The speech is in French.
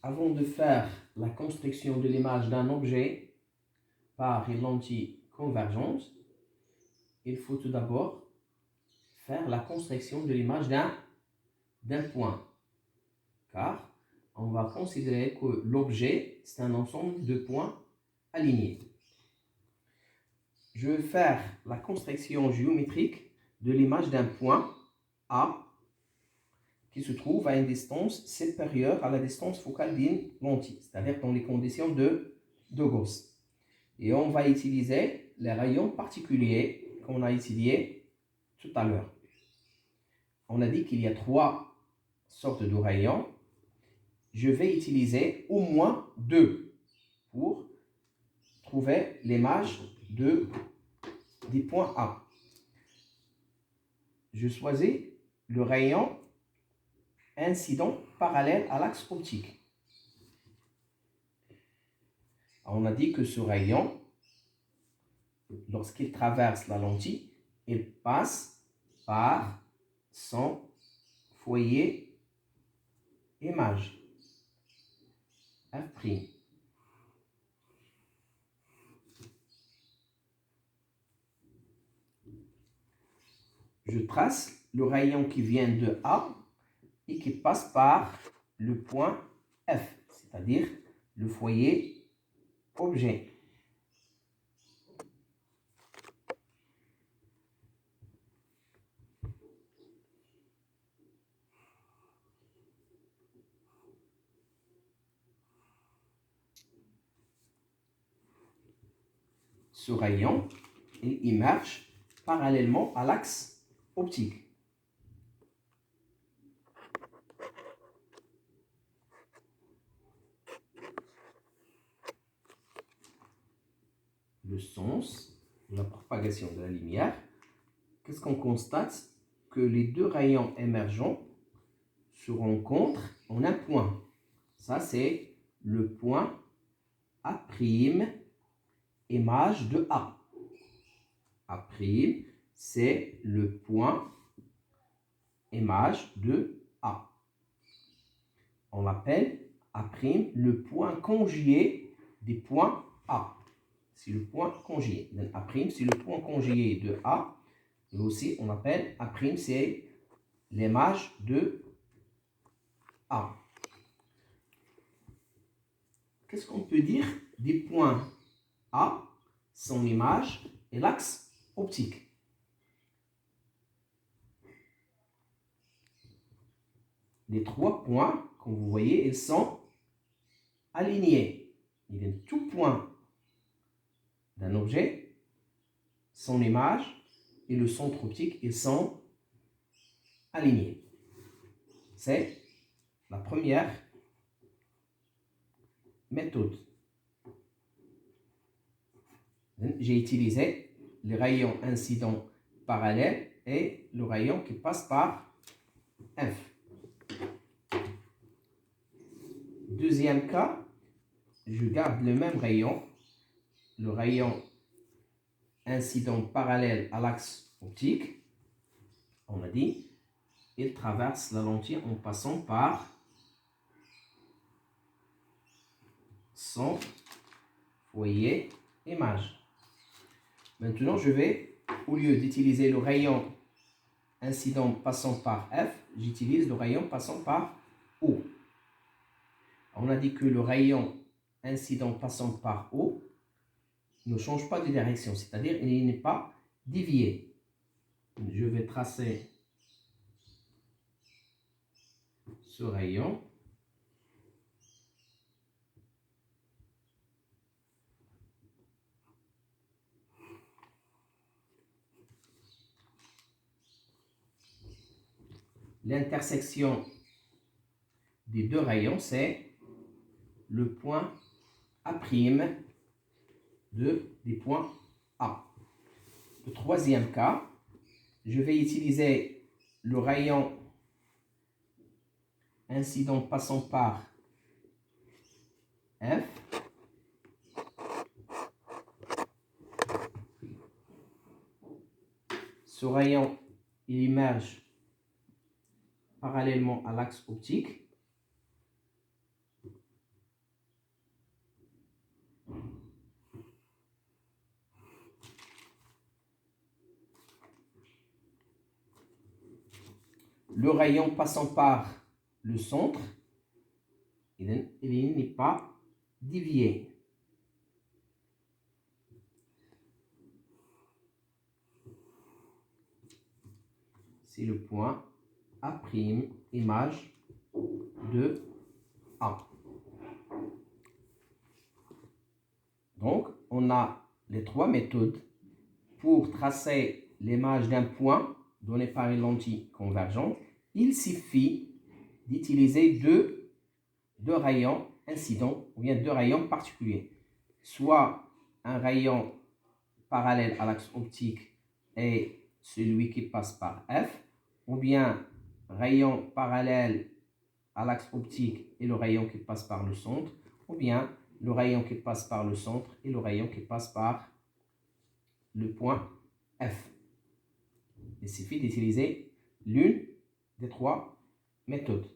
Avant de faire la construction de l'image d'un objet par une lentille convergente, il faut tout d'abord faire la construction de l'image d'un point. Car on va considérer que l'objet, c'est un ensemble de points alignés. Je vais faire la construction géométrique de l'image d'un point A qui se trouve à une distance supérieure à la distance focale d'une lentille, c'est-à-dire dans les conditions de Gauss. Et on va utiliser les rayons particuliers qu'on a étudiés tout à l'heure. On a dit qu'il y a 3 sortes de rayons. Je vais utiliser au moins 2 pour trouver l'image des points A. Je choisis le rayon incident parallèle à l'axe optique. On a dit que ce rayon, lorsqu'il traverse la lentille, il passe par son foyer image, F'. Je trace le rayon qui vient de A et qui passe par le point F, c'est-à-dire le foyer objet. Ce rayon, il émerge parallèlement à l'axe optique. Le sens de la propagation de la lumière, qu'est-ce qu'on constate? Que les 2 rayons émergents se rencontrent en un point. Ça, c'est le point A', image de A. A', c'est le point image de A. On l'appelle A', le point conjugué des points A. C'est le point conjugué. Donc A', c'est le point conjugué de A. Et aussi, on appelle A', c'est l'image de A. Qu'est-ce qu'on peut dire des points A, son image et l'axe optique? Les 3 points, comme vous voyez, ils sont alignés. Il y a tout point d'un objet, son image et le centre optique, ils sont alignés. C'est la première méthode. J'ai utilisé les rayons incidents parallèles et le rayon qui passe par F. Deuxième cas, je garde le même rayon, le rayon incident parallèle à l'axe optique. On a dit, il traverse la lentille en passant par son foyer image. Maintenant, je vais, au lieu d'utiliser le rayon incident passant par F, j'utilise le rayon passant par O. On a dit que le rayon incident passant par O ne change pas de direction, c'est-à-dire il n'est pas dévié. Je vais tracer ce rayon. L'intersection des 2 rayons, c'est le point A' des points A. Le troisième cas, je vais utiliser le rayon incident passant par F. Ce rayon, il émerge parallèlement à l'axe optique. le rayon passant par le centre, il n'est pas dévié. C'est le point A', image de A. Donc, on a les trois méthodes pour tracer l'image d'un point donné par une lentille convergente. Il suffit d'utiliser deux rayons incidents ou bien deux rayons particuliers. Soit un rayon parallèle à l'axe optique et celui qui passe par F, ou bien rayon parallèle à l'axe optique et le rayon qui passe par le centre, ou bien le rayon qui passe par le centre et le rayon qui passe par le point F. Il suffit d'utiliser l'une des trois méthodes.